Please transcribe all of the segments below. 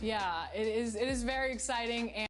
Yeah, it is very exciting. And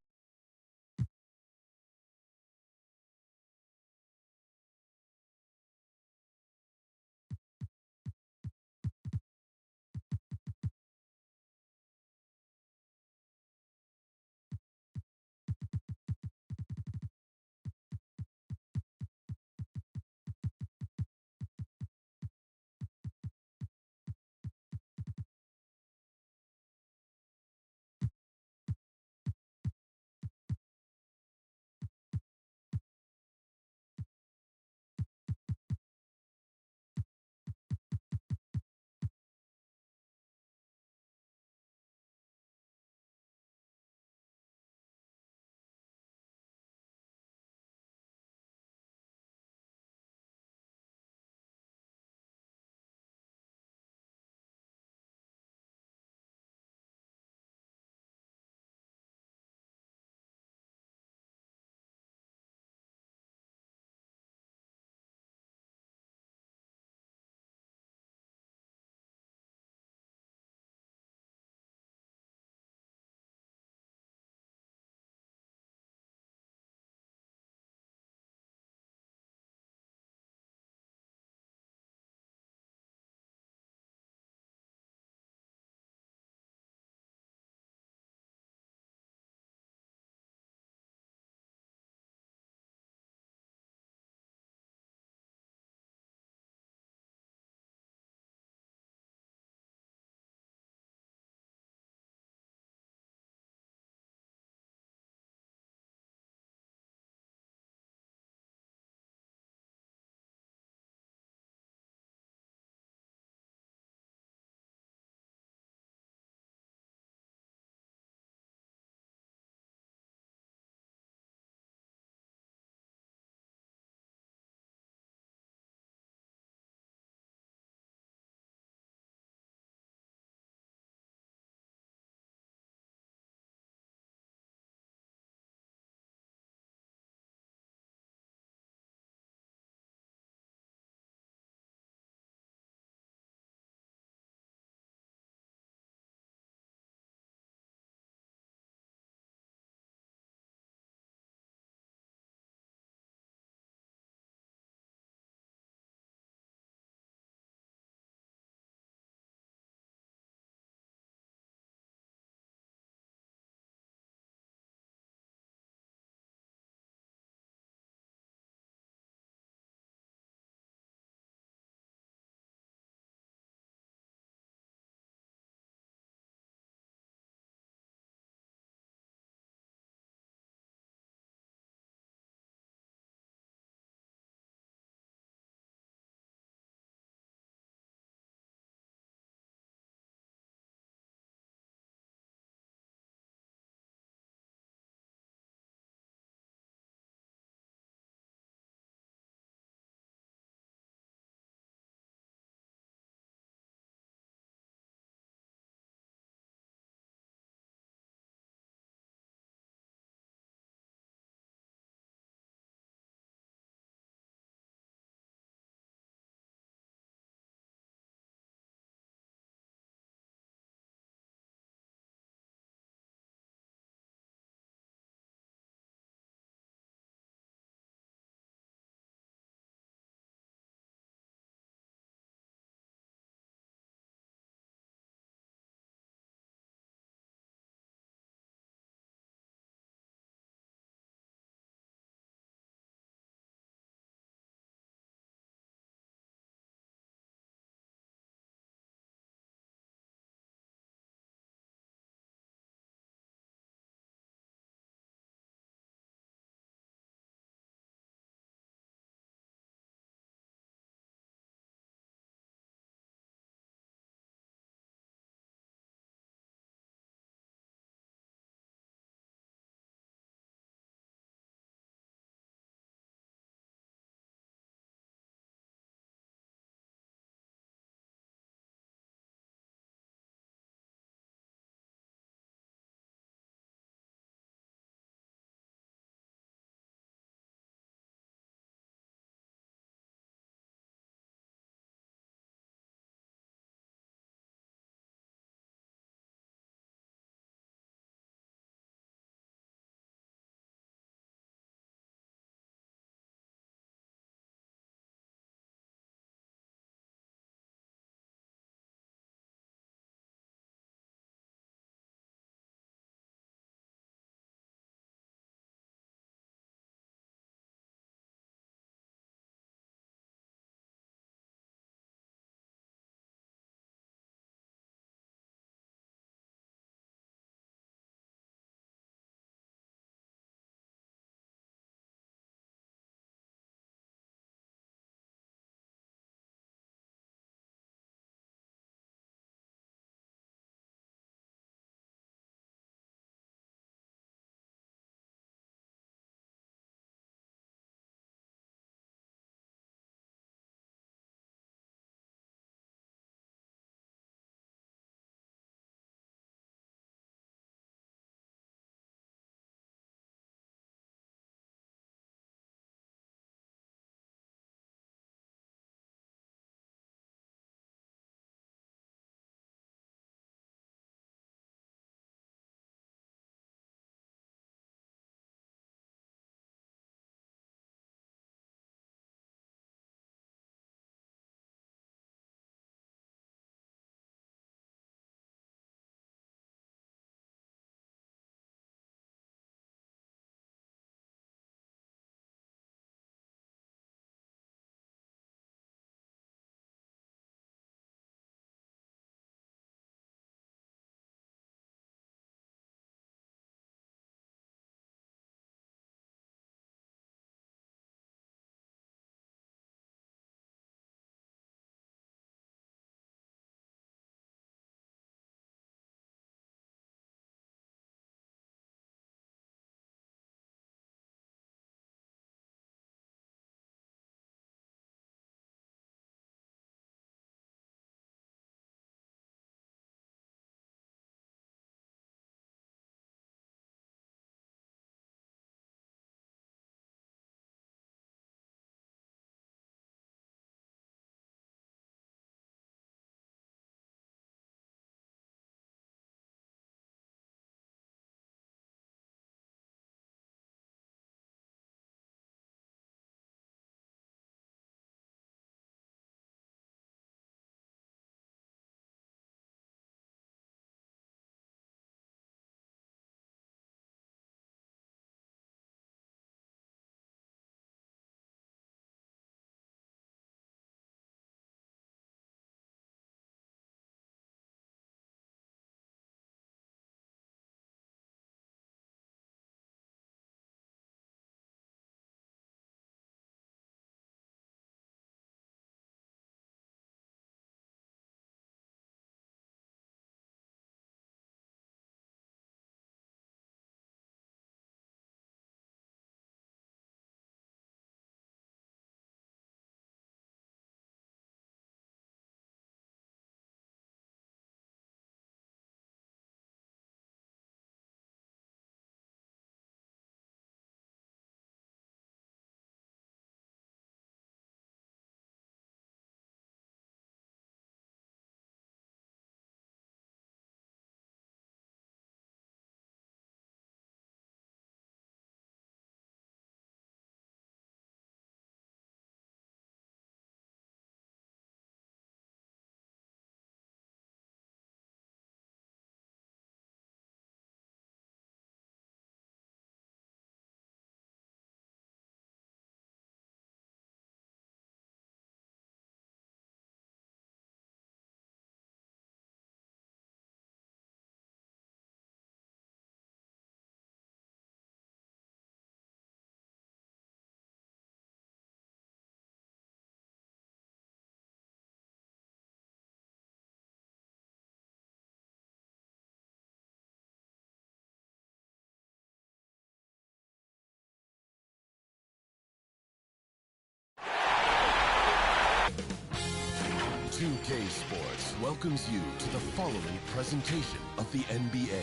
2K Sports welcomes you to the following presentation of the NBA.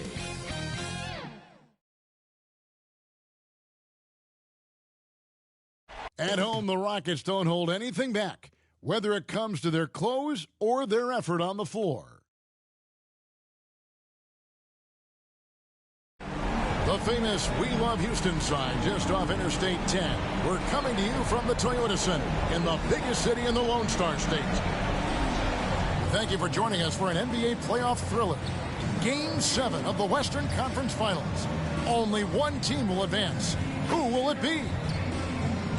At home, the Rockets don't hold anything back, whether it comes to their close or their effort on the floor. The famous We Love Houston sign just off Interstate 10. We're coming to you from the Toyota Center in the biggest city in the Lone Star State. Thank you for joining us for an NBA playoff thriller. Game 7 of the Western Conference Finals. Only one team will advance. Who will it be?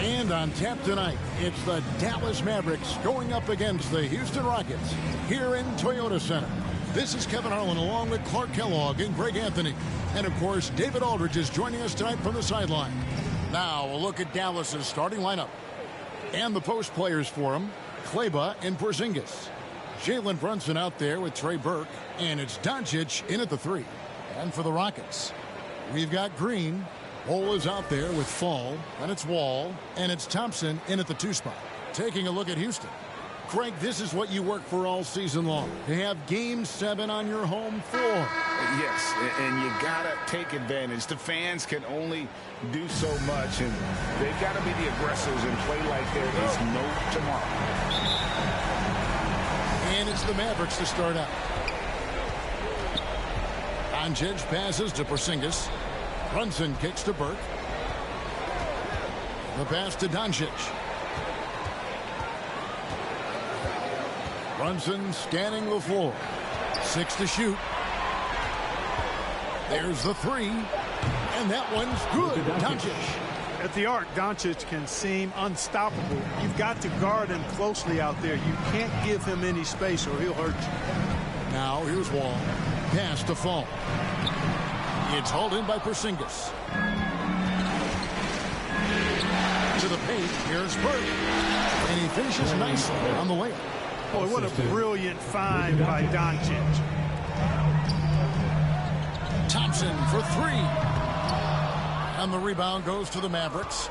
And on tap tonight, it's the Dallas Mavericks going up against the Houston Rockets here in Toyota Center. This is Kevin Harlan along with Clark Kellogg and Greg Anthony. And, of course, David Aldridge is joining us tonight from the sideline. Now, a look at Dallas's starting lineup. And the post players for him, Kleba and Porzingis. Jalen Brunson out there with Trey Burke. And it's Doncic in at the 3. And for the Rockets, we've got Green. Cole is out there with Fall, and it's Wall, and it's Thompson in at the 2 spot. Taking a look at Houston. Craig, this is what you work for all season long, to have Game 7 on your home floor. Yes, and you got to take advantage. The fans can only do so much, and they've got to be the aggressors and play like there is no tomorrow. And it's the Mavericks to start out. Doncic passes to Porzingis. Brunson kicks to Burke. The pass to Doncic. Brunson scanning the floor. 6 to shoot. There's the 3. And that one's good. Doncic. At the arc, Doncic can seem unstoppable. You've got to guard him closely out there. You can't give him any space or he'll hurt you. Now here's Wall. Pass to Fall. It's hauled in by Porzingis. To the paint, here's Burke. And he finishes nicely on the layup. Boy, what a brilliant find by Doncic. Thompson for 3. And the rebound goes to the Mavericks.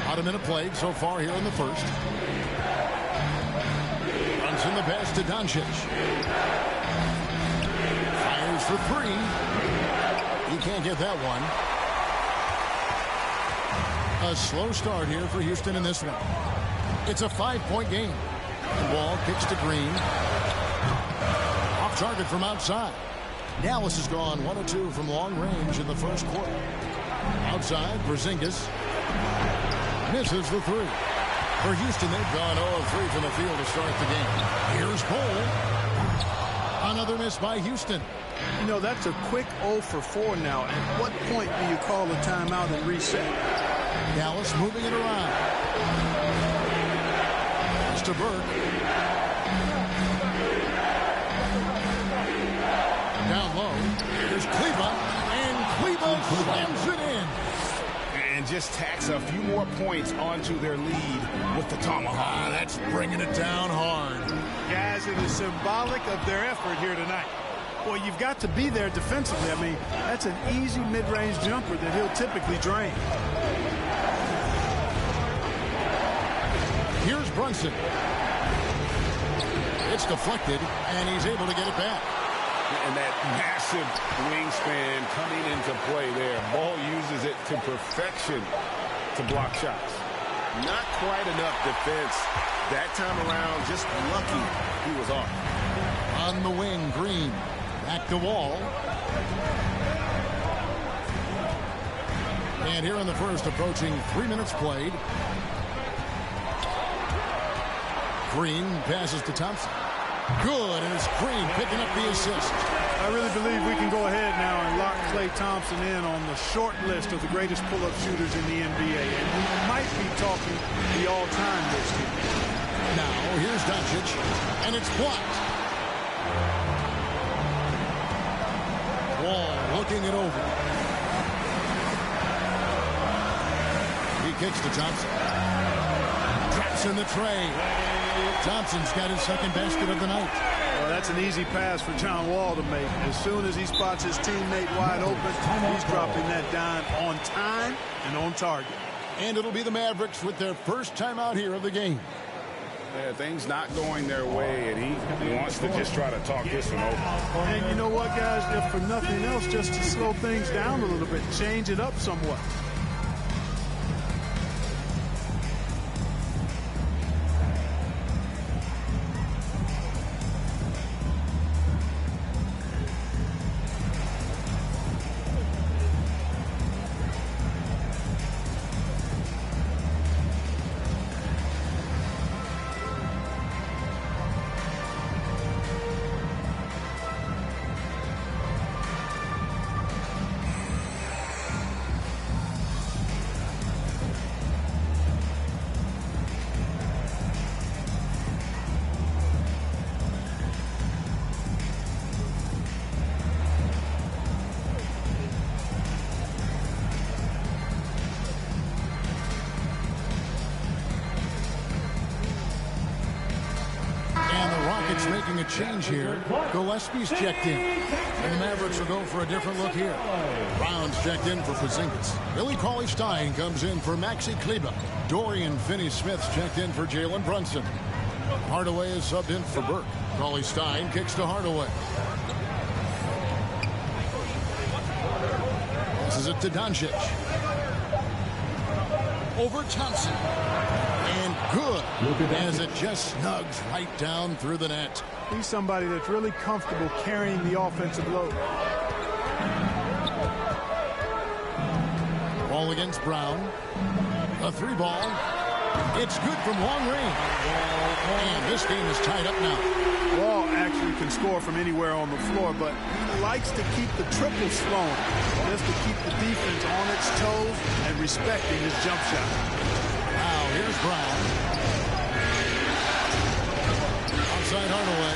About a minute played so far here in the first. Runs in the pass to Doncic. Fires for 3. He can't get that one. A slow start here for Houston in this one. It's a 5-point game. Wall kicks to Green. Off target from outside. Dallas has gone 1 of 2 from long range in the first quarter. Outside, Porzingis misses the 3. For Houston, they've gone 0 of 3 from the field to start the game. Here's Cole. Another miss by Houston. You know, that's a quick 0 for 4 now. At what point do you call a timeout and reset? Dallas moving it around. Mr. Burke. Down low. There's Kleba. And Kleba slams it in. And just tacks a few more points onto their lead with the tomahawk. That's bringing it down hard. Guys, it is symbolic of their effort here tonight. Boy, you've got to be there defensively. I mean, that's an easy mid-range jumper that he'll typically drain. Here's Brunson. It's deflected, and he's able to get it back. And that massive wingspan coming into play there. Ball uses it to perfection to block shots. Not quite enough defense that time around. Just lucky he was off. On the wing, Green. Back to Wall. And here in the first, approaching 3 minutes played. Green passes to Thompson. Good, and it's Green picking up the assist. I really believe we can go ahead now and lock Klay Thompson in on the short list of the greatest pull-up shooters in the NBA. And we might be talking the all-time list here. Now, here's Doncic, and it's blocked. Wall looking it over. He kicks to Thompson. Drops in the tray. Thompson's got his second basket of the night. Well, that's an easy pass for John Wall to make. As soon as he spots his teammate wide open, he's dropping that dime on time and on target. And it'll be the Mavericks with their first timeout here of the game. Yeah, things not going their way, and he wants to just try to talk this one over. And you know what, guys? If for nothing else, just to slow things down a little bit, change it up somewhat. Making a change here. Gillespie's checked in. And the Mavericks will go for a different look here. Brown's checked in for Porzingis. Billy Cauley-Stein comes in for Maxi Kleber. Dorian Finney-Smith's checked in for Jalen Brunson. Hardaway is subbed in for Burke. Cauley-Stein kicks to Hardaway. This is it to Doncic. Over Thompson. And good, as it just snugs right down through the net. He's somebody that's really comfortable carrying the offensive load. Ball against Brown. A three ball. It's good from long range. And this game is tied up now. Wall actually can score from anywhere on the floor, but he likes to keep the triples flowing, just to keep the defense on its toes and respecting his jump shot. Here's Brown. Outside Hardaway.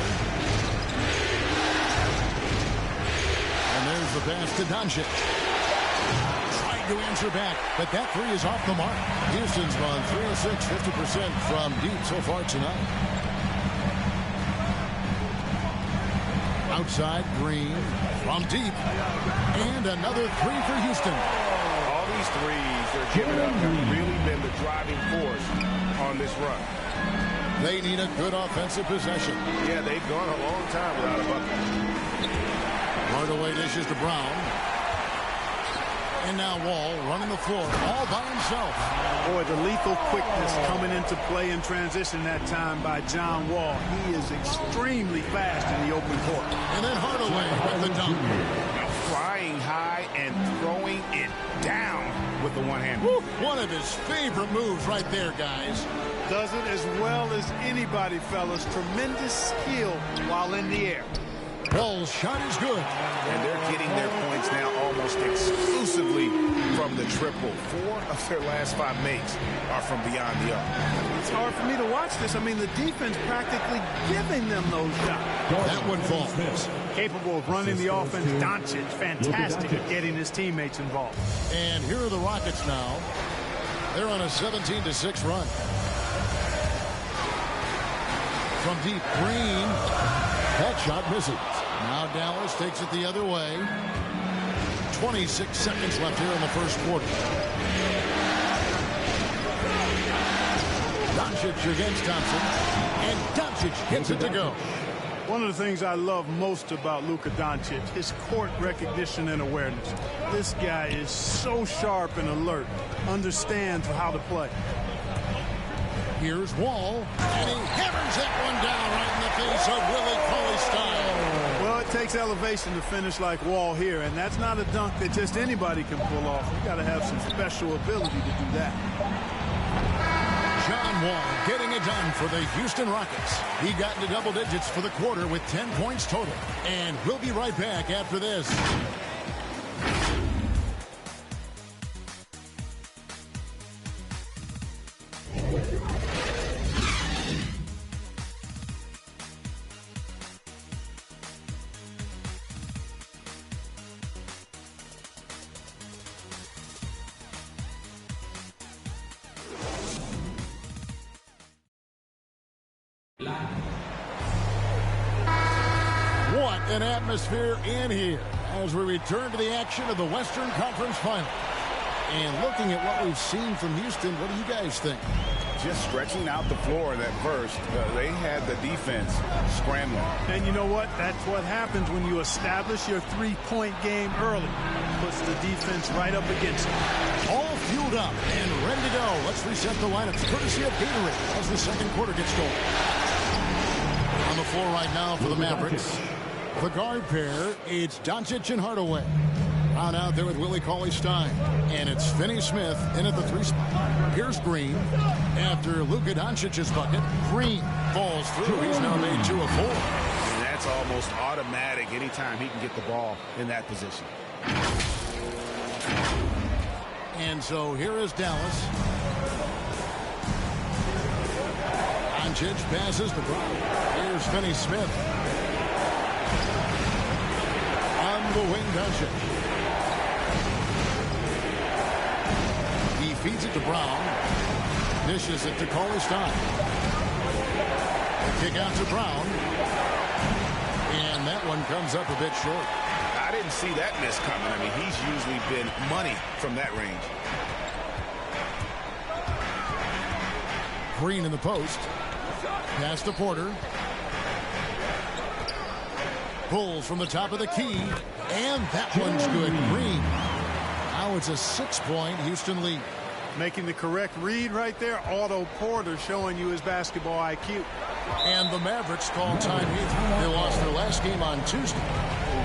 And there's the pass to Doncic. Trying to answer back, but that three is off the mark. Houston's gone 3 of 6, 50% from deep so far tonight. Outside Green from deep. And another three for Houston. All these threes they're giving up have really been the driving force on this run. They need a good offensive possession. Yeah, they've gone a long time without a bucket. Hardaway dishes to Brown. And now Wall running the floor all by himself. Boy, the lethal quickness coming into play in transition that time by John Wall. He is extremely fast in the open court. And then Hardaway with the dunk. Flying high and throwing it down with the one hand. One of his favorite moves right there, guys. Does it as well as anybody, fellas. Tremendous skill while in the air. Wall's shot is good. And they're getting their points now almost exclusively from the triple. 4 of their last 5 makes are from beyond the arc. It's hard for me to watch this. I mean, the defense practically giving them those shots. That one falls. Capable of running the offense. Doncic, fantastic at getting his teammates involved. And here are the Rockets now. They're on a 17-6 run. From deep, Green. That shot misses. Now Dallas takes it the other way. 26 seconds left here in the first quarter. Doncic against Thompson. And Doncic gets it to go. One of the things I love most about Luka Doncic, his court recognition and awareness. This guy is so sharp and alert, understands how to play. Here's Wall, and he hammers that one down right in the face of Willie Cauley-Stein. Well, it takes elevation to finish like Wall here, and that's not a dunk that just anybody can pull off. You got to have some special ability to do that. John Wall getting it done for the Houston Rockets. He got into double digits for the quarter with 10 points total. And we'll be right back after this. What an atmosphere in here as we return to the action of the Western Conference Final. And looking at what we've seen from Houston, what do you guys think? just stretching out the floor in that burst. They had the defense scrambling. And you know what? That's what happens when you establish your three-point game early. Puts the defense right up against it. All fueled up and ready to go. Let's reset the lineups courtesy of Gamertag as the second quarter gets going. On the floor right now for the Mavericks, the guard pair, it's Doncic and Hardaway. On out there with Willie Cauley-Stein. And it's Finney-Smith in at the 3 spot. Here's Green. After Luka Doncic's bucket, Green falls through. He's now made 2 of 4. And that's almost automatic anytime he can get the ball in that position. And so here is Dallas. Doncic passes the ball. Here's Finney-Smith. On the wing, Doncic. He feeds it to Brown. Dishes it to Cauley-Stein. Kick out to Brown. And that one comes up a bit short. I didn't see that miss coming. I mean, he's usually been money from that range. Green in the post. Pass to Porter. Pulls from the top of the key. And that one's good. Green. Now it's a 6-point Houston lead. Making the correct read right there. Otto Porter showing you his basketball IQ. And the Mavericks call time here. They lost their last game on Tuesday.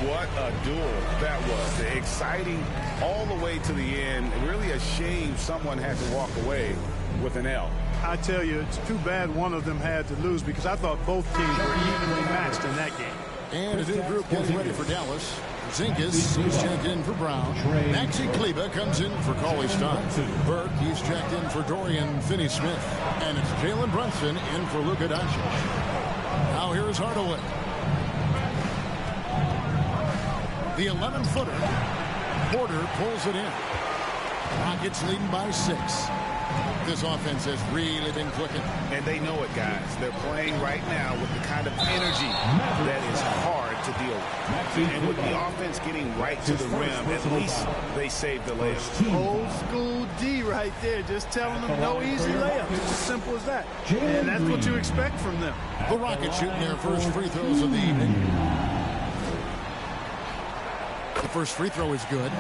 What a duel that was. Exciting all the way to the end. Really a shame someone had to walk away with an L. I tell you, it's too bad one of them had to lose because I thought both teams were evenly matched in that game. And a new group getting ready for Dallas. Zingas, he's checked in for Brown. Maxi Kleber comes in for Cauley-Stein. Burke, he's checked in for Dorian Finney-Smith. And it's Jalen Brunson in for Luka Doncic. Now here's Hardaway. The 11-footer. Porter pulls it in. Rockets leading by 6. This offense has really been clicking. And they know it, guys. They're playing right now with the kind of energy that is hard to deal with. And with the offense getting right to the rim, at least they saved the layup. Old school D right there, just telling them no easy layups. It's as simple as that. And that's what you expect from them. The Rockets shooting their first free throws of the evening. The first free throw is good.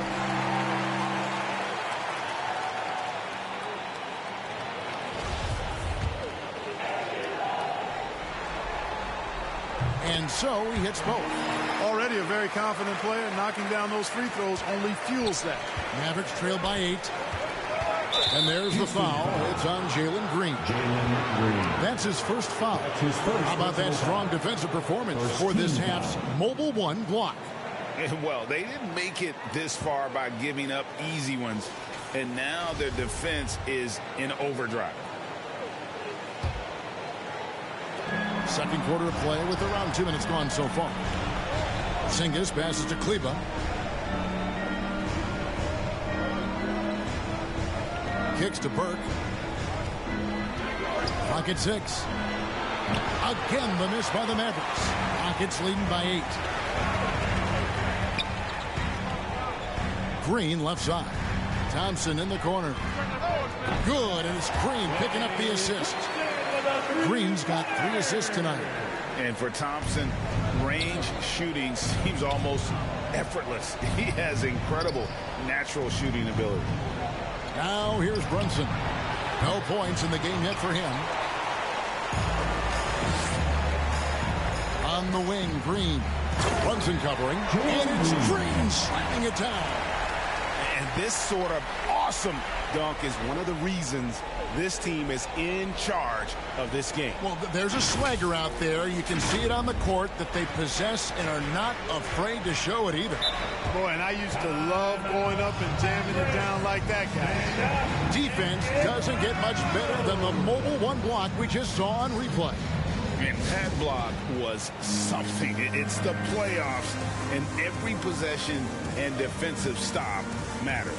And so he hits both. Already a very confident player. Knocking down those free throws only fuels that. Mavericks trail by 8. And there's the foul. It's on Jalen Green. That's his first foul. How about that strong defensive performance for this half's Mobile 1 block? Well, they didn't make it this far by giving up easy ones. And now their defense is in overdrive. Second quarter of play with around 2 minutes gone so far. Zingas passes to Kleber. Kicks to Burke. Rockets 6. Again the miss by the Mavericks. Rockets leading by 8. Green left side. Thompson in the corner. Good, and it's Green picking up the assist. Green's got 3 assists tonight. And for Thompson, range shooting seems almost effortless. He has incredible natural shooting ability. Now here's Brunson. No points in the game yet for him. On the wing, Green. Brunson covering. And it's Green slamming it down. And this sort of awesome dunk is one of the reasons this team is in charge of this game. Well, there's a swagger out there. You can see it on the court that they possess and are not afraid to show it either. Boy, and I used to love going up and jamming it down like that guy. Defense doesn't get much better than the Mobile 1 block we just saw on replay. And that block was something. It's the playoffs, and every possession and defensive stop matters.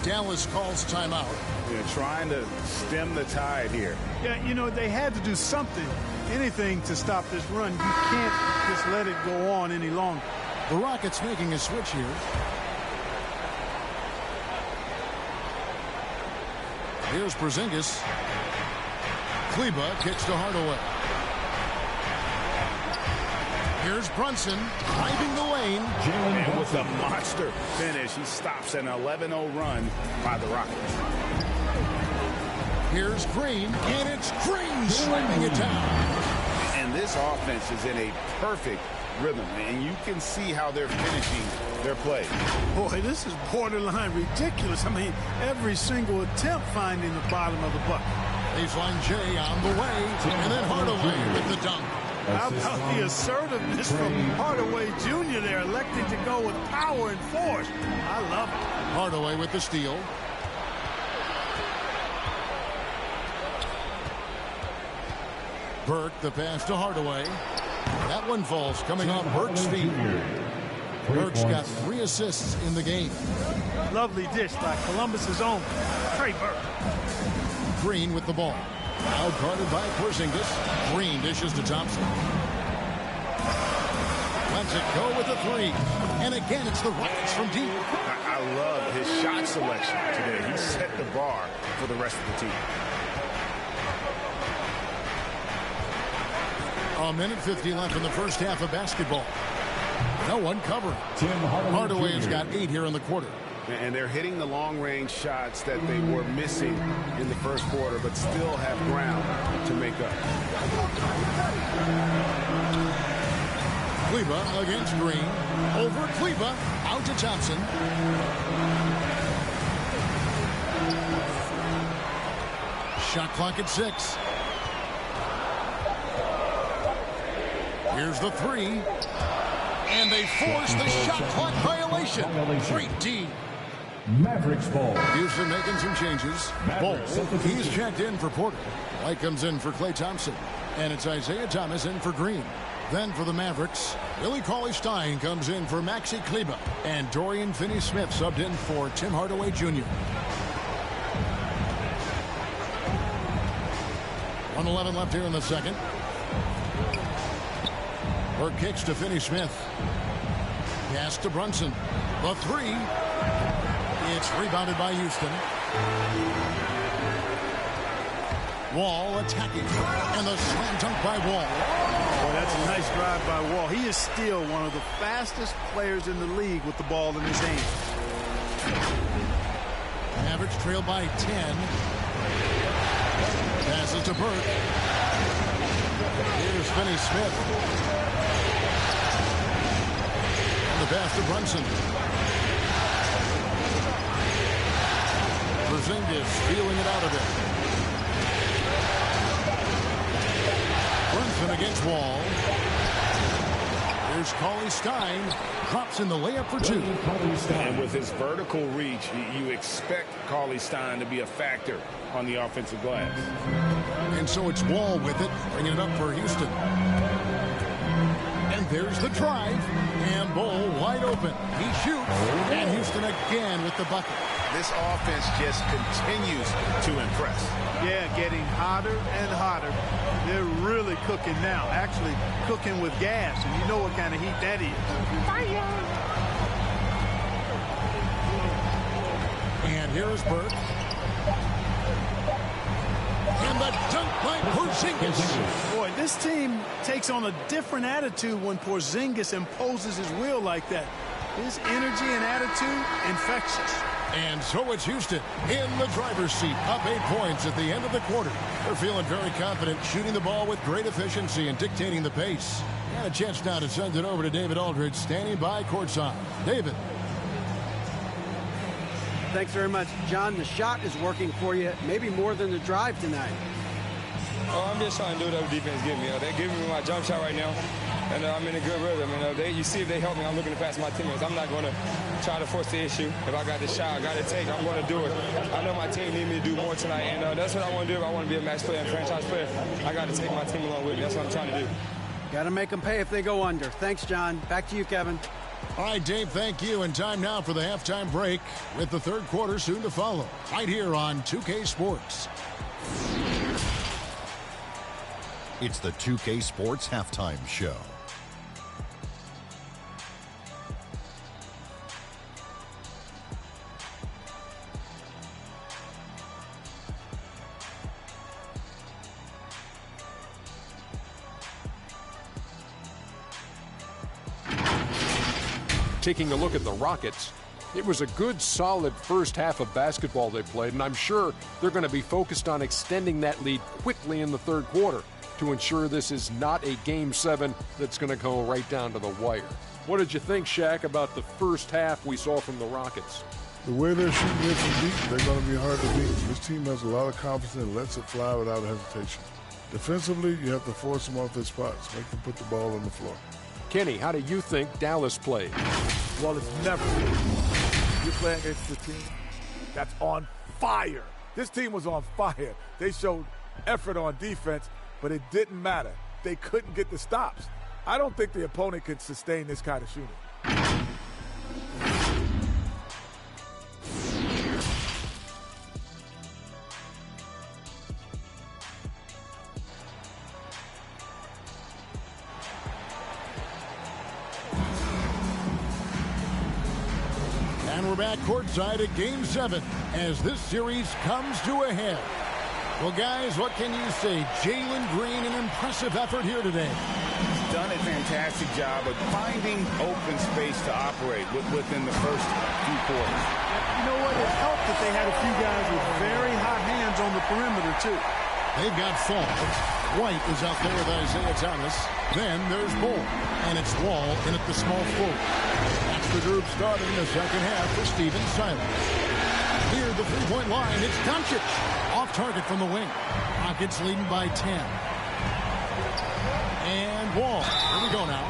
Dallas calls timeout. They're trying to stem the tide here. Yeah, you know, they had to do something, anything to stop this run. You can't just let it go on any longer. The Rockets making a switch here. Here's Porzingis. Kleba kicks to Hardaway. Here's Brunson driving the lane. And with a monster finish, he stops an 11-0 run by the Rockets. Here's Green, and it's Green slamming it down. And this offense is in a perfect rhythm, and you can see how they're finishing their play. Boy, this is borderline ridiculous. I mean, every single attempt finding the bottom of the bucket. Baseline J on the way, and then Hardaway with the dunk. How about the assertiveness from Hardaway Jr. there, electing to go with power and force. I love it. Hardaway with the steal. Burke, the pass to Hardaway. That one falls, coming off Burke's feet. Burke's got 3 assists in the game. Lovely dish by Columbus's own Trey Burke. Green with the ball. Out guarded by Porzingis. Green dishes to Thompson. Lets it go with a 3. And again, it's the Rockets from deep. I love his shot selection today. He set the bar for the rest of the team. A minute 50 left in the first half of basketball. No one covered. Hardaway has got 8 here in the quarter. And they're hitting the long-range shots that they were missing in the first quarter, but still have ground to make up. Kleba against Green. Over Kleba. Out to Thompson. Shot clock at 6. Here's the 3. And they force the shot clock violation. Great D. Mavericks ball. Houston making some changes. Ball, he's checked in for Porter. White comes in for Klay Thompson. And it's Isaiah Thomas in for Green. Then for the Mavericks, Willie Cauley-Stein comes in for Maxi Kleba. And Dorian Finney-Smith subbed in for Tim Hardaway Jr. 1:11 left here in the second. Burke kicks to Finney-Smith. Pass to Brunson. The 3. It's rebounded by Houston. Wall attacking. And the slam dunk by Wall. Boy, that's a nice drive by Wall. He is still one of the fastest players in the league with the ball in his hand. Mavericks trail by 10. Passes to Burke. Here's Finney-Smith. The pass to Brunson. Porzingis feeling it out of it. Brunson against Wall. Here's Cauley-Stein. Drops in the layup for 2. And with his vertical reach, you expect Cauley-Stein to be a factor on the offensive glass. And so it's Wall with it, bringing it up for Houston. And there's the drive. And Bull wide open. He shoots. And Houston again with the bucket. This offense just continues to impress. Yeah, getting hotter and hotter. They're really cooking now. Actually cooking with gas. And you know what kind of heat that is. Fire! And here's Burke. And the dunk by Porzingis. Boy, this team takes on a different attitude when Porzingis imposes his will like that. His energy and attitude, infectious. And so it's Houston in the driver's seat, up 8 points at the end of the quarter. They're feeling very confident, shooting the ball with great efficiency and dictating the pace. And a chance now to send it over to David Aldridge, standing by courtside. David. Thanks very much, John. The shot is working for you, maybe more than the drive tonight. Oh, I'm just trying to do whatever defense gives me. They're giving me my jump shot right now, and I'm in a good rhythm. You see if they help me, I'm looking to pass my teammates. I'm not going to try to force the issue. If I got the shot, I got to take, I'm going to do it. I know my team need me to do more tonight, and that's what I want to do. If I want to be a match player and franchise player, I got to take my team along with me. That's what I'm trying to do. Got to make them pay if they go under. Thanks, John. Back to you, Kevin. All right, Dave, thank you. And time now for the halftime break with the third quarter soon to follow. Right here on 2K Sports. It's the 2K Sports Halftime Show. Taking a look at the Rockets, it was a good, solid first half of basketball they played, and I'm sure they're going to be focused on extending that lead quickly in the third quarter to ensure this is not a Game 7 that's going to go right down to the wire. What did you think, Shaq, about the first half we saw from the Rockets? The way they're shooting it from deep, they're going to be hard to beat. This team has a lot of confidence and lets it fly without hesitation. Defensively, you have to force them off their spots, make them put the ball on the floor. Kenny, how do you think Dallas played? Well, it's never you're playing against the team that's on fire. This team was on fire. They showed effort on defense, but it didn't matter. They couldn't get the stops. I don't think the opponent could sustain this kind of shooting. And we're back courtside at Game 7 as this series comes to a head. Well, guys, what can you say? Jalen Green, an impressive effort here today. He's done a fantastic job of finding open space to operate within the first few quarters. You know what? It helped that they had a few guys with very hot hands on the perimeter, too. They've got Falls. White is out there with Isaiah Thomas. Then there's Bull. And it's Wall in at the small forward. That's the group starting the second half for Steven Silas. Near the three-point line, it's Doncic. Off target from the wing. Rockets leading by 10. And Wall. Here we go now.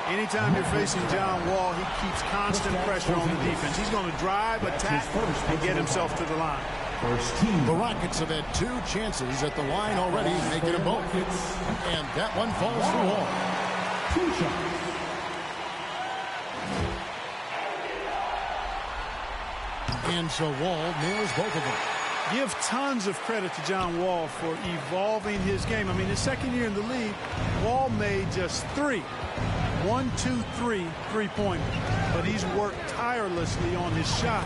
Anytime you're facing John Wall, he keeps constant pressure on the defense. He's going to drive, attack, and get himself to the line. The Rockets have had 2 chances at the line already, making them both. And that one falls for Wall. 2 shots. And so Wall nails both of them. Give tons of credit to John Wall for evolving his game. I mean, his second year in the league, Wall made just 3. 1, 2, 3 three-pointers. But he's worked tirelessly on his shot,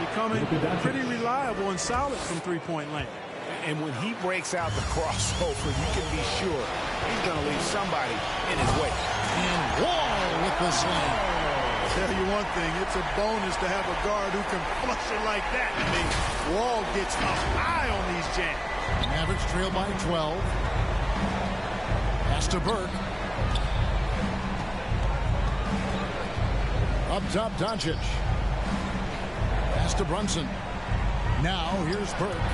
becoming pretty reliable and solid from three-point land. And when he breaks out the crossover, you can be sure he's going to leave somebody in his way. And Wall with the slam. Tell you one thing, it's a bonus to have a guard who can flush it like that. I mean, Wall gets up high on these jams. Mavericks trail by 12. Pass to Burke. Up top, Doncic. Pass to Brunson. Now, here's Burke.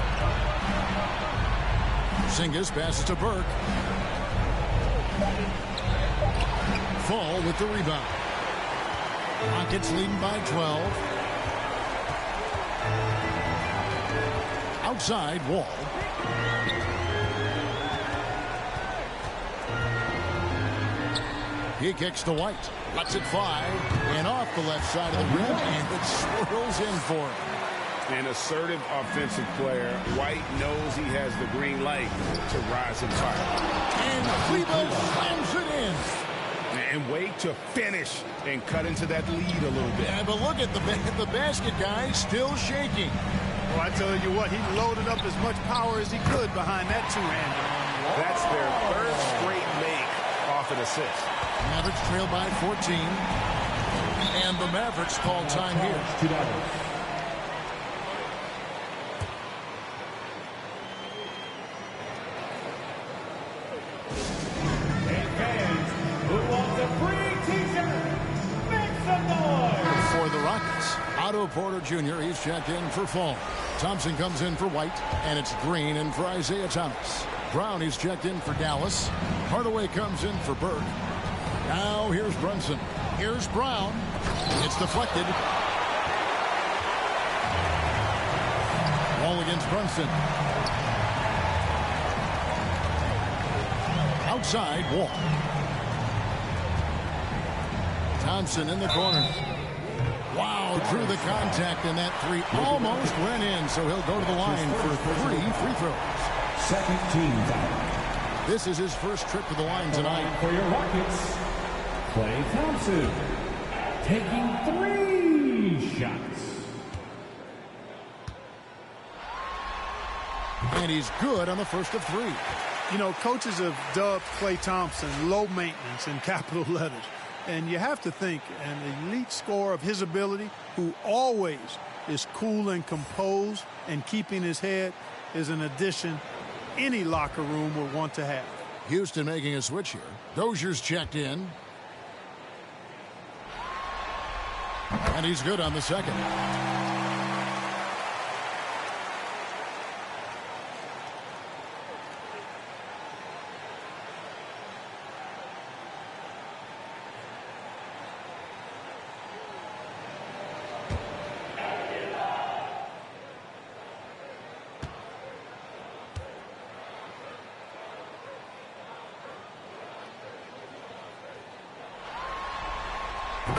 Porzingis passes to Burke. Fall with the rebound. Rockets leading by 12. Outside, Wall. He kicks to White. Lets it fly. And off the left side of the rim. And it swirls in for him. An assertive offensive player. White knows he has the green light to rise and fire. And Cleveland slams it in. And wait to finish and cut into that lead a little bit. Yeah, but look at the basket guy still shaking. Well, I tell you what, he loaded up as much power as he could behind that two-hander. That's their third straight make off an assist. Mavericks trail by 14. And the Mavericks call time here. For the Rockets, Otto Porter Jr., he's checked in for Fall. Thompson comes in for White, and it's Green in for Isaiah Thomas. Brown, he's checked in for Dallas. Hardaway comes in for Burke. Now here's Brunson. Here's Brown. It's deflected. Wall against Brunson. Outside, Wall. Thompson in the corner. Wow, drew the contact, and that three almost went in, so he'll go to the line for 3 free throws. Second team foul. This is his first trip to the line tonight. For your Rockets, Klay Thompson taking 3 shots. And he's good on the first of 3. You know, coaches have dubbed Klay Thompson low maintenance in capital letters. And you have to think an elite scorer of his ability, who always is cool and composed and keeping his head, is an addition any locker room would want to have. Houston making a switch here. Dozier's checked in. And he's good on the second.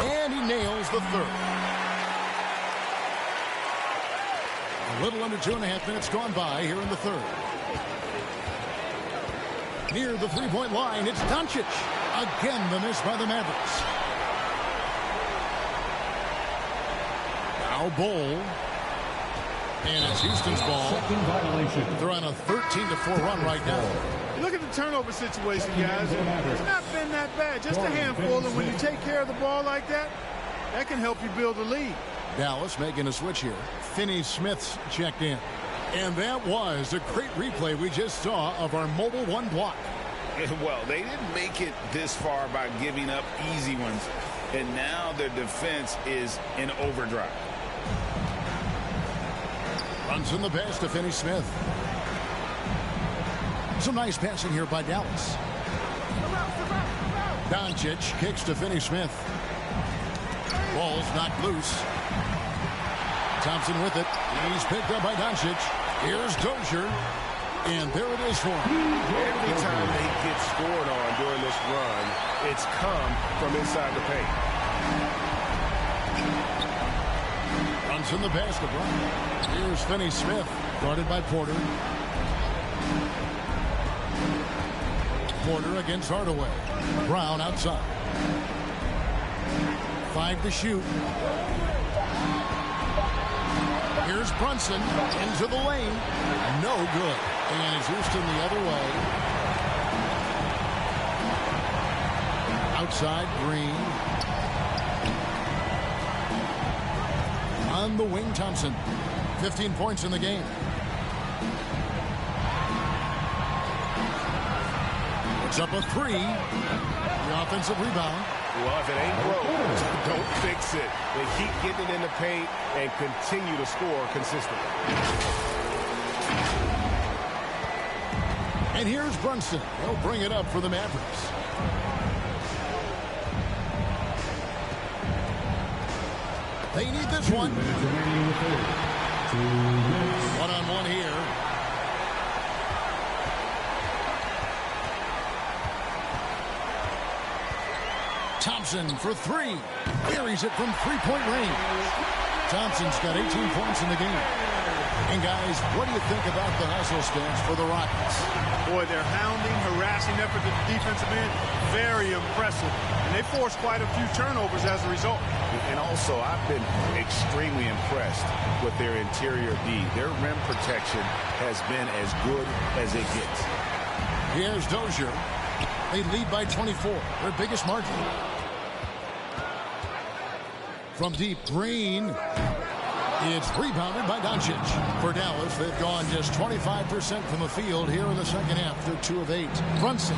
And he nails the third. A little under 2.5 minutes gone by here in the third. Near the three-point line, it's Doncic. Again, the miss by the Mavericks. Now Bol. And it's Houston's ball. Second violation. They're on a 13-4 run right now. Look at the turnover situation, guys. It's not been that bad. Just a handful, and when you take care of the ball like that, that can help you build a lead. Dallas making a switch here. Finney-Smith's checked in. And that was a great replay we just saw of our mobile one block. Well, they didn't make it this far by giving up easy ones. And now their defense is in overdrive. Runs in the pass to Finney-Smith. Some nice passing here by Dallas. Doncic kicks to Finney-Smith. Ball's knocked loose. Thompson with it. He's picked up by Doncic. Here's Dozier. And there it is for him. Every time they get scored on during this run, it's come from inside the paint. Runs in the basket. Here's Finney-Smith, guarded by Porter. Porter against Hardaway. Brown outside. 5 to shoot. Here's Brunson into the lane. No good. And it's Houston the other way. Outside, Green. On the wing, Thompson. 15 points in the game. It's up a 3. The offensive rebound. Well, if it ain't broke, don't fix it. They keep getting it in the paint and continue to score consistently. And here's Brunson. He'll bring it up for the Mavericks. They need this one. One-on-one here. Thompson for 3. Buries it from three-point range. Thompson's got 18 points in the game. And guys, what do you think about the hustle stance for the Rockets? Boy, their hounding, harassing effort at the defensive end, very impressive. And they forced quite a few turnovers as a result. And also, I've been extremely impressed with their interior D. Their rim protection has been as good as it gets. Here's Dozier. They lead by 24, their biggest margin. From deep, Green. It's rebounded by Doncic. For Dallas, they've gone just 25% from the field here in the second half. They're 2 of 8. Brunson.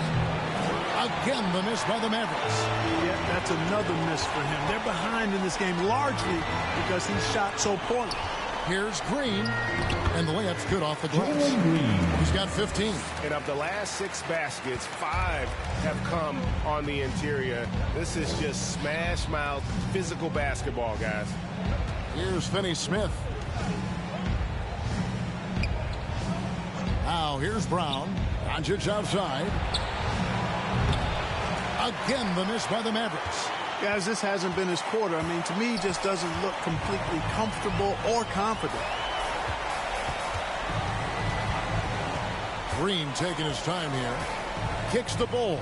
Again, the miss by the Mavericks. Yeah, that's another miss for him. They're behind in this game largely because he shot so poorly. Here's Green. And the layup's good off the glass. He's got 15. And of the last 6 baskets, 5 have come on the interior. This is just smash-mouth physical basketball, guys. Here's Finney-Smith. Now here's Brown. Doncic outside. Again, the miss by the Mavericks. Guys, this hasn't been his quarter. I mean, to me, he just doesn't look completely comfortable or confident. Green taking his time here. Kicks the ball.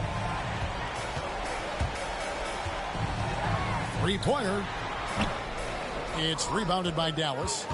Three-pointer. It's rebounded by Dallas.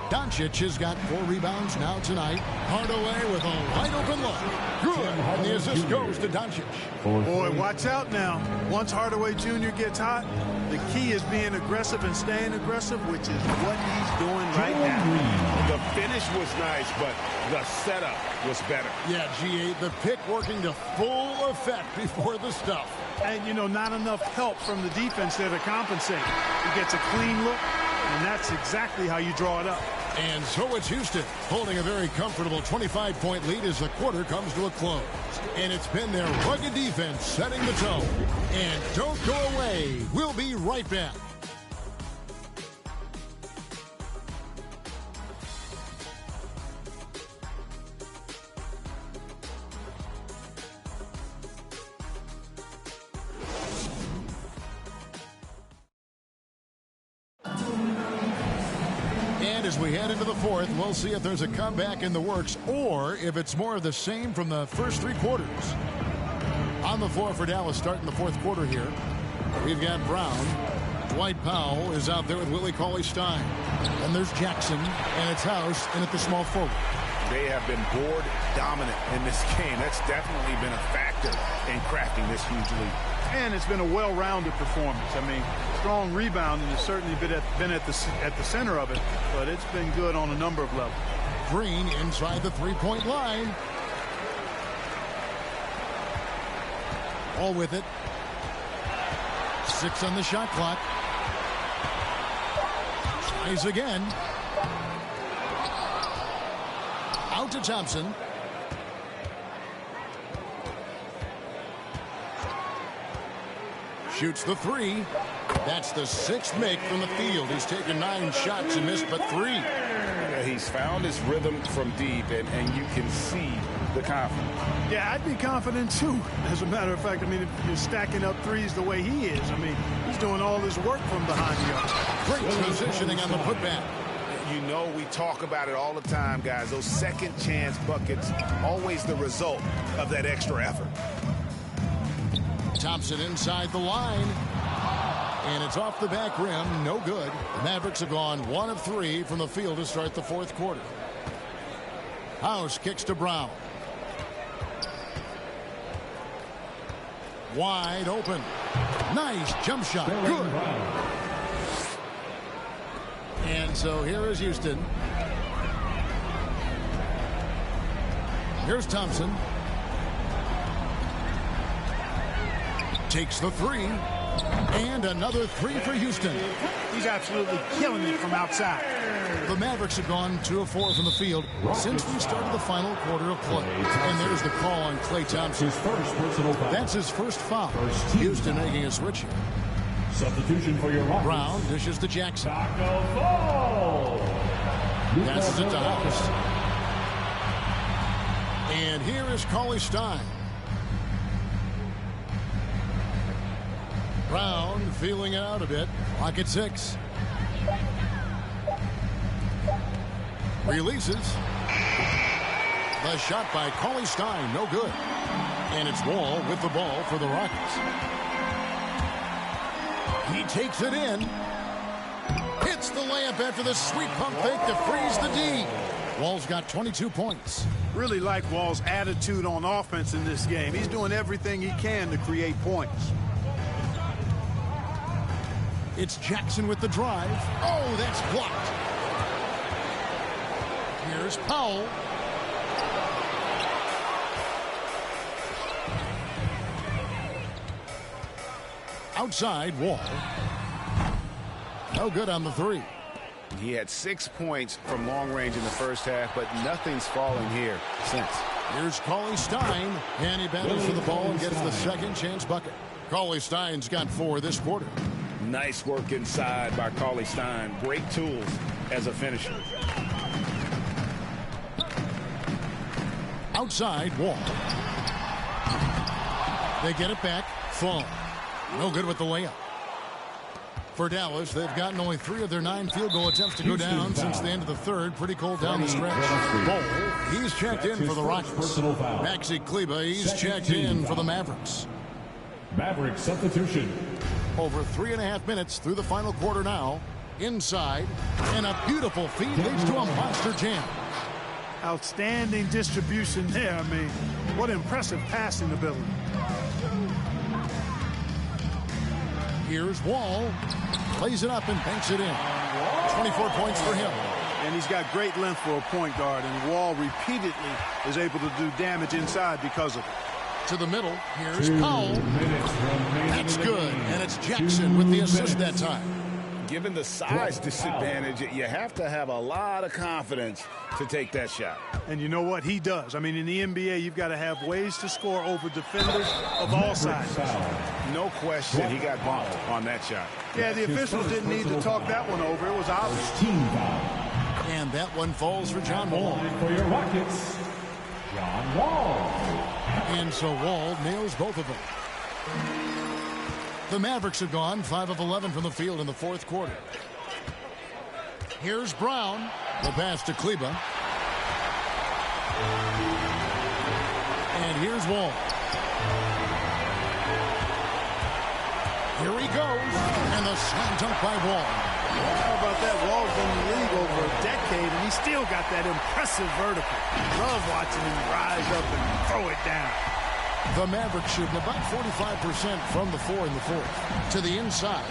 Doncic has got 4 rebounds now tonight. Hardaway with a wide open look. Good. And the as this goes to Doncic. Boy, watch out now. Once Hardaway Jr. gets hot, the key is being aggressive and staying aggressive, which is what he's doing right now. The finish was nice, but the setup was better. Yeah, G8, the pick working to full effect before the stuff. And, you know, not enough help from the defense there to compensate. He gets a clean look, and that's exactly how you draw it up. And so it's Houston holding a very comfortable 25-point lead as the quarter comes to a close. And it's been their rugged defense setting the tone. And don't go away. We'll be right back. As we head into the fourth, we'll see if there's a comeback in the works or if it's more of the same from the first three quarters. On the floor for Dallas starting the fourth quarter here, we've got Brown. Dwight Powell is out there with Willie Cauley-Stein. And there's Jackson, and it's House in at the small forward. They have been board dominant in this game. That's definitely been a factor in crafting this huge lead. And it's been a well-rounded performance. I mean, strong rebounding has certainly been at the center of it, but it's been good on a number of levels. Green inside the three-point line. All with it. 6 on the shot clock. Tries again. Out to Thompson. Shoots the three. That's the 6th make from the field. He's taken 9 shots and missed but 3. Yeah, he's found his rhythm from deep, and you can see the confidence. Yeah, I'd be confident too. As a matter of fact, I mean, if you're stacking up threes the way he is, I mean, he's doing all this work from behind the arc. Great positioning on the putback. You know, we talk about it all the time, guys. Those second chance buckets, always the result of that extra effort. Thompson inside the line. And it's off the back rim. No good. The Mavericks have gone 1 of 3 from the field to start the fourth quarter. House kicks to Brown. Wide open. Nice jump shot. Good. And so here is Houston. Here's Thompson. Takes the 3. And another 3 for Houston. He's absolutely killing it from outside. The Mavericks have gone 2 of 4 from the field since we started the final quarter of play. And there's the call on Klay Thompson. That's his first foul. Houston making a switch here. Substitution for your Rockets. Brown dishes to Jackson. Passes it to House. And here is Cauley-Stein. Brown feeling it out a bit. Clock at 6. Releases. The shot by Cauley-Stein, no good. And it's Wall with the ball for the Rockets. He takes it in. Hits the layup after the sweet pump fake to freeze the D. Wall's got 22 points. Really like Wall's attitude on offense in this game. He's doing everything he can to create points. It's Jackson with the drive. Oh, that's blocked. Here's Powell. Outside, Wall. No good on the 3. He had 6 points from long range in the first half, but nothing's falling here since. Here's Cauley-Stein, and he battles for the ball and gets the second chance bucket. Cauley-Stein's got 4 this quarter. Nice work inside by Cauley-Stein. Great tools as a finisher. Outside, Wall. They get it back. Fall. No good with the layup. For Dallas, they've gotten only 3 of their 9 field goal attempts to go down since the end of the third. Pretty cold down the stretch. Ball, he's checked in for the Rockets. Maxi Kleber, he's checked in for the Mavericks. Maverick substitution. Over 3.5 minutes through the final quarter now. Inside, and a beautiful feed leads to a monster jam. Outstanding distribution there. I mean, what impressive passing ability. Here's Wall. Plays it up and banks it in. 24 points for him. And he's got great length for a point guard, and Wall repeatedly is able to do damage inside because of it. To the middle, here's Powell. That's good, and it's Jackson with the assist that time. Given the size disadvantage, you have to have a lot of confidence to take that shot. And you know what? He does. I mean, in the NBA, you've got to have ways to score over defenders of all sizes. No question he got bumped on that shot. Yeah, the officials didn't need to talk that one over. It was obvious. And that one falls for John Wall. For your Rockets, John Wall. And so Wall nails both of them. The Mavericks have gone 5 of 11 from the field in the fourth quarter. Here's Brown. The pass to Kleba. And here's Wall. Here he goes. And the slam dunk by Wall. How about that? Wall's been in the league over a decade, and he still got that impressive vertical. Love watching him rise up and throw it down. The Mavericks shooting about 45% from the floor in the fourth. To the inside.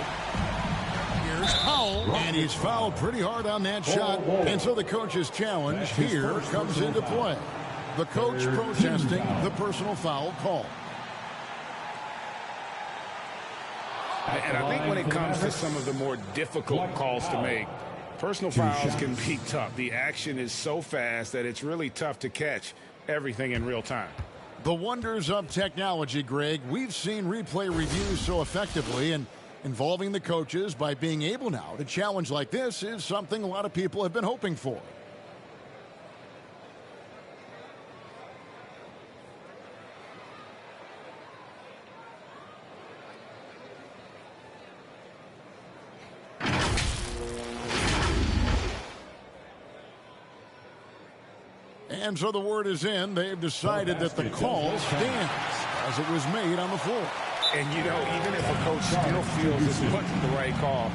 Here's Powell. And he's fouled pretty hard on that shot. And so the coach's challenge here comes into play. The coach protesting the personal foul call. And I think when it comes to some of the more difficult calls to make, personal fouls can be tough. The action is so fast that it's really tough to catch everything in real time. The wonders of technology, Greg. We've seen replay reviews so effectively, and involving the coaches by being able now to challenge like this is something a lot of people have been hoping for. And so the word is in. They've decided that the call stands as it was made on the floor. And, you know, even if a coach still feels this wasn't the right call,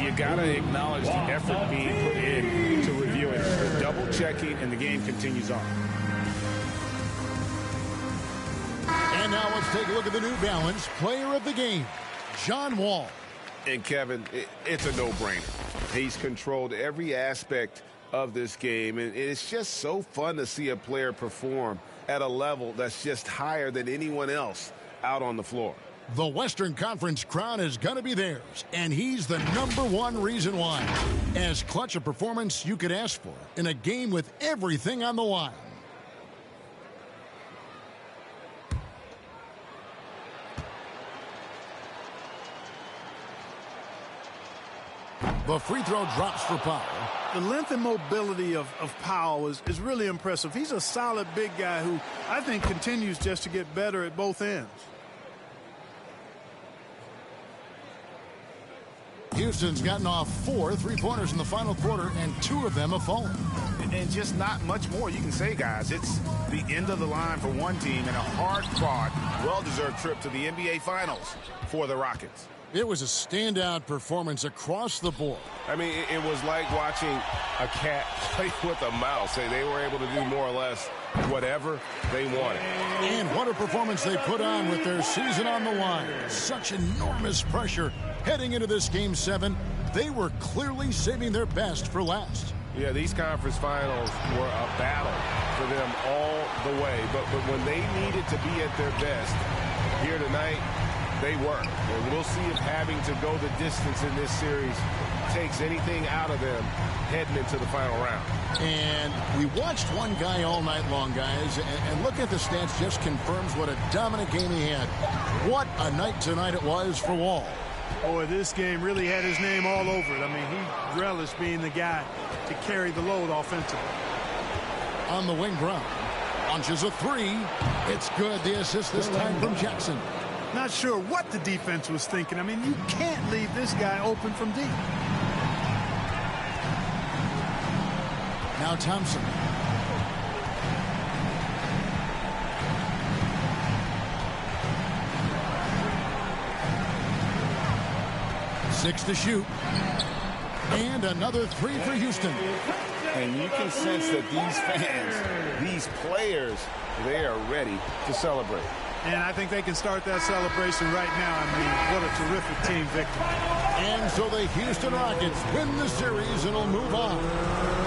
you got to acknowledge the effort being put in to review it. The double checking, and the game continues on. And now let's take a look at the New Balance player of the game, John Wall. And, Kevin, it's a no-brainer. He's controlled every aspect of this game, and it's just so fun to see a player perform at a level that's just higher than anyone else out on the floor. The Western Conference crown is going to be theirs, and he's the #1 reason why. As clutch a performance you could ask for in a game with everything on the line. The free throw drops for Powell. The length and mobility of Powell is really impressive. He's a solid big guy who I think continues just to get better at both ends. Houston's gotten off 4 3-pointers in the final quarter, and 2 of them have fallen. And just not much more you can say, guys. It's the end of the line for one team and a hard-fought, well-deserved trip to the NBA Finals for the Rockets. It was a standout performance across the board. I mean, it was like watching a cat play with a mouse. They were able to do more or less whatever they wanted. And what a performance they put on with their season on the line. Such enormous pressure heading into this Game 7. They were clearly saving their best for last. Yeah, these conference finals were a battle for them all the way. But when they needed to be at their best here tonight, they were. And we'll see if having to go the distance in this series takes anything out of them heading into the final round. And we watched one guy all night long, guys, and look at the stats, just confirms what a dominant game he had. What a night tonight it was for Wall. Boy, this game really had his name all over it. I mean, he relished being the guy to carry the load offensively. On the wing, Brown launches a 3. It's good. The assist this time from Jackson. Not sure what the defense was thinking. I mean, you can't leave this guy open from deep. Now Thompson. Six to shoot. And another 3 for Houston. And you can sense that these fans, these players, they are ready to celebrate. And I think they can start that celebration right now. I mean, what a terrific team victory. And so the Houston Rockets win the series and will move on.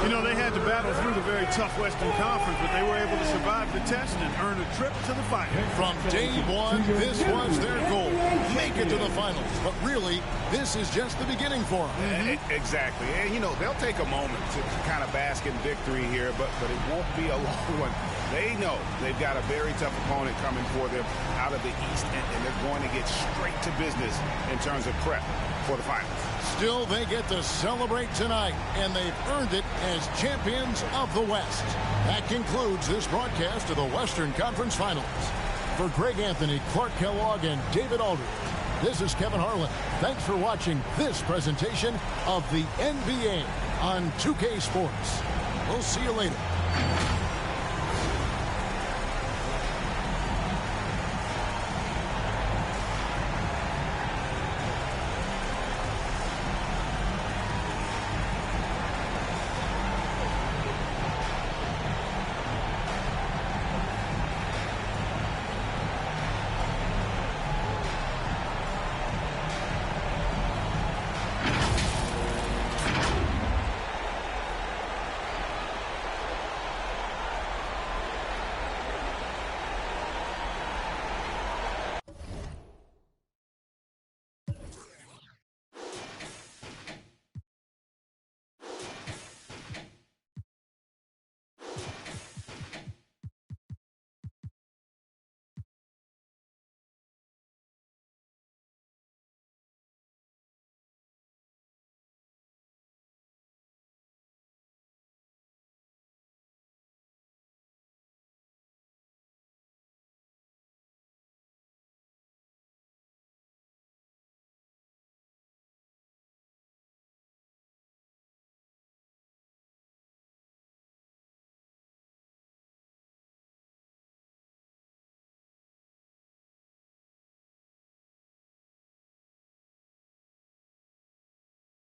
You know, they had to battle through the very tough Western Conference, but they were able to survive the test and earn a trip to the finals. From day one, this was their goal, make it to the finals. But really, this is just the beginning for them. Exactly. And, you know, they'll take a moment to kind of bask in victory here, but it won't be a long one. They know they've got a very tough opponent coming for them out of the East, and they're going to get straight to business in terms of prep for the finals. Still, they get to celebrate tonight, and they've earned it as champions of the West. That concludes this broadcast of the Western Conference Finals. For Greg Anthony, Clark Kellogg, and David Aldridge, this is Kevin Harlan. Thanks for watching this presentation of the NBA on 2K Sports. We'll see you later.